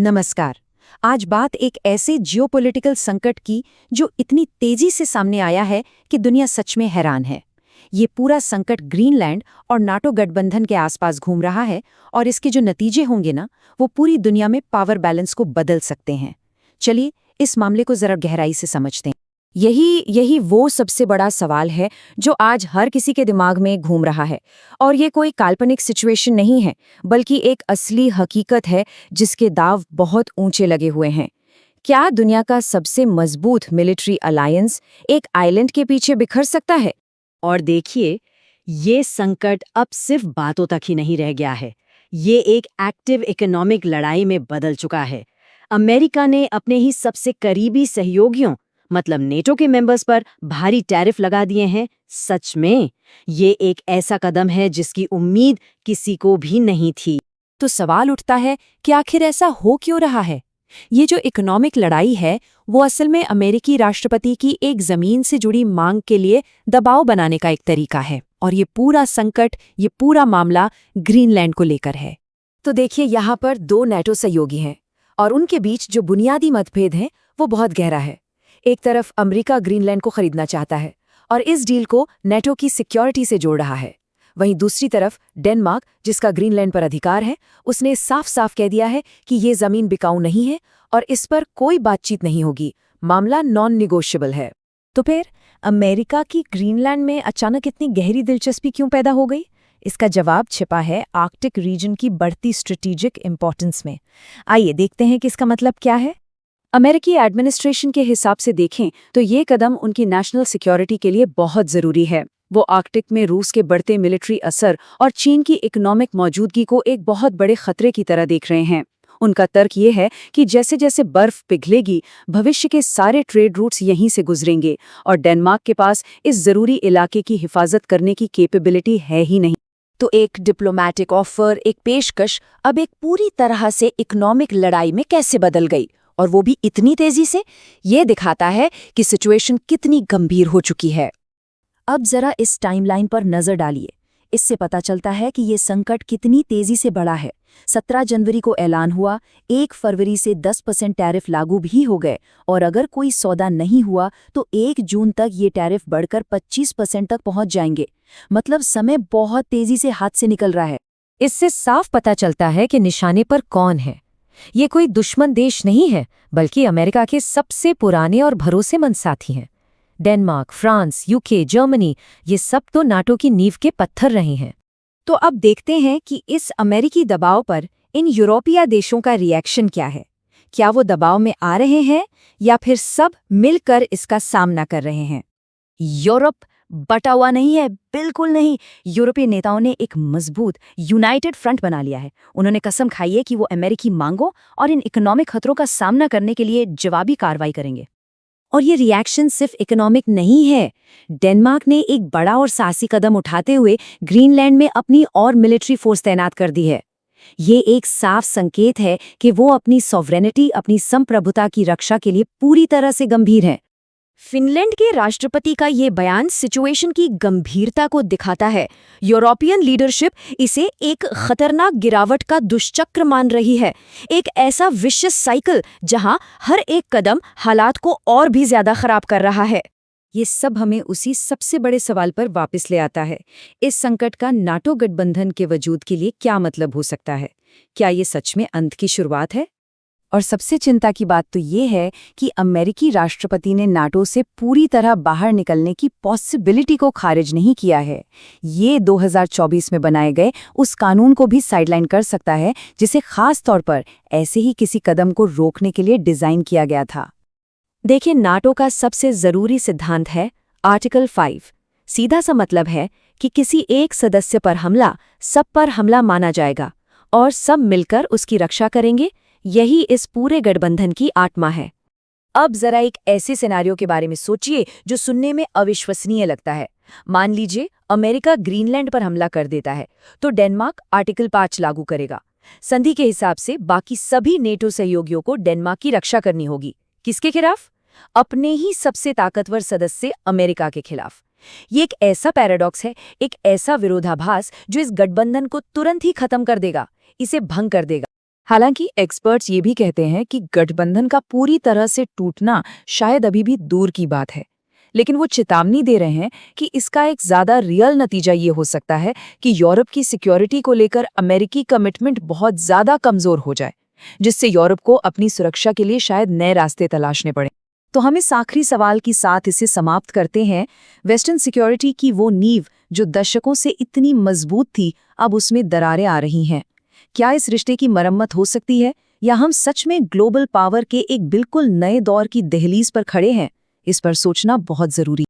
नमस्कार। आज बात एक ऐसे जियोपॉलिटिकल संकट की जो इतनी तेजी से सामने आया है कि दुनिया सच में हैरान है। ये पूरा संकट ग्रीनलैंड और नाटो गठबंधन के आसपास घूम रहा है और इसके जो नतीजे होंगे ना, वो पूरी दुनिया में पावर बैलेंस को बदल सकते हैं। चलिए इस मामले को जरा गहराई से समझते हैं। यही वो सबसे बड़ा सवाल है जो आज हर किसी के दिमाग में घूम रहा है। और ये कोई काल्पनिक सिचुएशन नहीं है, बल्कि एक असली हकीकत है जिसके दांव बहुत ऊंचे लगे हुए हैं। क्या दुनिया का सबसे मजबूत मिलिट्री अलायंस एक आइलैंड के पीछे बिखर सकता है? और देखिए, ये संकट अब सिर्फ बातों तक ही नहीं रह गया है। ये एक एक्टिव इकोनॉमिक लड़ाई में बदल चुका है। अमेरिका ने अपने ही सबसे करीबी सहयोगियों मतलब नेटो के मेंबर्स पर भारी टैरिफ लगा दिए हैं। सच में ये एक ऐसा कदम है जिसकी उम्मीद किसी को भी नहीं थी। तो सवाल उठता है कि आखिर ऐसा हो क्यों रहा है? ये जो इकोनॉमिक लड़ाई है, वो असल में अमेरिकी राष्ट्रपति की एक जमीन से जुड़ी मांग के लिए दबाव बनाने का एक तरीका है। और ये पूरा संकट, ये पूरा मामला ग्रीनलैंड को लेकर है। तो देखिए, यहाँ पर दो नेटो सहयोगी हैं और उनके बीच जो बुनियादी मतभेद हैं वो बहुत गहरा है। एक तरफ अमेरिका ग्रीनलैंड को खरीदना चाहता है और इस डील को नेटो की सिक्योरिटी से जोड़ रहा है। वहीं दूसरी तरफ डेनमार्क, जिसका ग्रीनलैंड पर अधिकार है, उसने साफ साफ कह दिया है कि ये जमीन बिकाऊ नहीं है और इस पर कोई बातचीत नहीं होगी। मामला नॉन निगोशिएबल है। तो फिर अमेरिका की ग्रीनलैंड में अचानक इतनी गहरी दिलचस्पी क्यों पैदा हो गई? इसका जवाब छिपा है आर्कटिक रीजन की बढ़ती स्ट्रेटेजिक इंपॉर्टेंस में। आइए देखते हैं कि इसका मतलब क्या है। अमेरिकी एडमिनिस्ट्रेशन के हिसाब से देखें तो ये कदम उनकी नेशनल सिक्योरिटी के लिए बहुत ज़रूरी है। वो आर्कटिक में रूस के बढ़ते मिलिट्री असर और चीन की इकोनॉमिक मौजूदगी को एक बहुत बड़े खतरे की तरह देख रहे हैं। उनका तर्क ये है कि जैसे जैसे बर्फ पिघलेगी, भविष्य के सारे ट्रेड रूट्स यहीं से गुजरेंगे और डेनमार्क के पास इस ज़रूरी इलाके की हिफाजत करने की कैपेबिलिटी है ही नहीं। तो एक डिप्लोमैटिक ऑफर, एक पेशकश अब एक पूरी तरह से इकोनॉमिक लड़ाई में कैसे बदल गई, और वो भी इतनी तेजी से। ये दिखाता है कि सिचुएशन कितनी गंभीर हो चुकी है। अब जरा इस टाइमलाइन पर नजर डालिए। इससे पता चलता है कि ये संकट कितनी तेजी से बढ़ा है। 17 जनवरी को ऐलान हुआ, 1 फरवरी से 10% टैरिफ लागू भी हो गए और अगर कोई सौदा नहीं हुआ तो 1 जून तक ये टैरिफ बढ़कर 25% तक पहुंच जाएंगे। मतलब समय बहुत तेजी से हाथ से निकल रहा है। इससे साफ पता चलता है कि निशाने पर कौन है। ये कोई दुश्मन देश नहीं है, बल्कि अमेरिका के सबसे पुराने और भरोसेमंद साथी हैं। डेनमार्क, फ्रांस, यूके, जर्मनी, ये सब तो नाटो की नींव के पत्थर रहे हैं। तो अब देखते हैं कि इस अमेरिकी दबाव पर इन यूरोपीय देशों का रिएक्शन क्या है। क्या वो दबाव में आ रहे हैं या फिर सब मिलकर इसका सामना कर रहे हैं? यूरोप बटा हुआ नहीं है, बिल्कुल नहीं। यूरोपीय नेताओं ने एक मजबूत यूनाइटेड फ्रंट बना लिया है। उन्होंने कसम खाई है कि वो अमेरिकी मांगों और इन इकोनॉमिक खतरों का सामना करने के लिए जवाबी कार्रवाई करेंगे। और ये रिएक्शन सिर्फ इकोनॉमिक नहीं है। डेनमार्क ने एक बड़ा और साहसी कदम उठाते हुए ग्रीनलैंड में अपनी और मिलिट्री फोर्स तैनात कर दी है। ये एक साफ संकेत है कि वो अपनी सॉवरेनिटी, अपनी संप्रभुता की रक्षा के लिए पूरी तरह से गंभीर है। फिनलैंड के राष्ट्रपति का ये बयान सिचुएशन की गंभीरता को दिखाता है। यूरोपियन लीडरशिप इसे एक खतरनाक गिरावट का दुष्चक्र मान रही है, एक ऐसा विशिष्ट साइकिल जहां हर एक कदम हालात को और भी ज्यादा खराब कर रहा है। ये सब हमें उसी सबसे बड़े सवाल पर वापस ले आता है। इस संकट का नाटो गठबंधन के वजूद के लिए क्या मतलब हो सकता है? क्या ये सच में अंत की शुरुआत है? और सबसे चिंता की बात तो ये है कि अमेरिकी राष्ट्रपति ने नाटो से पूरी तरह बाहर निकलने की पॉसिबिलिटी को खारिज नहीं किया है। ये 2024 में बनाए गए उस कानून को भी साइडलाइन कर सकता है जिसे खास तौर पर ऐसे ही किसी कदम को रोकने के लिए डिजाइन किया गया था। देखिए, नाटो का सबसे जरूरी सिद्धांत है आर्टिकल 5। सीधा सा मतलब है कि किसी एक सदस्य पर हमला सब पर हमला माना जाएगा और सब मिलकर उसकी रक्षा करेंगे। यही इस पूरे गठबंधन की आत्मा है। अब जरा एक ऐसे सिनेरियो के बारे में सोचिए जो सुनने में अविश्वसनीय लगता है। मान लीजिए अमेरिका ग्रीनलैंड पर हमला कर देता है तो डेनमार्क आर्टिकल 5 लागू करेगा। संधि के हिसाब से बाकी सभी नेटो सहयोगियों को डेनमार्क की रक्षा करनी होगी। किसके खिलाफ? अपने ही सबसे ताकतवर सदस्य अमेरिका के खिलाफ। ये एक ऐसा पैराडॉक्स है, एक ऐसा विरोधाभास जो इस गठबंधन को तुरंत ही खत्म कर देगा, इसे भंग कर देगा। हालांकि एक्सपर्ट्स ये भी कहते हैं कि गठबंधन का पूरी तरह से टूटना शायद अभी भी दूर की बात है, लेकिन वो चेतावनी दे रहे हैं कि इसका एक ज्यादा रियल नतीजा ये हो सकता है कि यूरोप की सिक्योरिटी को लेकर अमेरिकी कमिटमेंट बहुत ज्यादा कमजोर हो जाए, जिससे यूरोप को अपनी सुरक्षा के लिए शायद नए रास्ते तलाशने पड़े। तो हम इस आखिरी सवाल के साथ इसे समाप्त करते हैं। वेस्टर्न सिक्योरिटी की वो नींव जो दशकों से इतनी मजबूत थी, अब उसमें दरारें आ रही हैं। क्या इस रिश्ते की मरम्मत हो सकती है, या हम सच में ग्लोबल पावर के एक बिल्कुल नए दौर की दहलीज पर खड़े हैं? इस पर सोचना बहुत जरूरी है।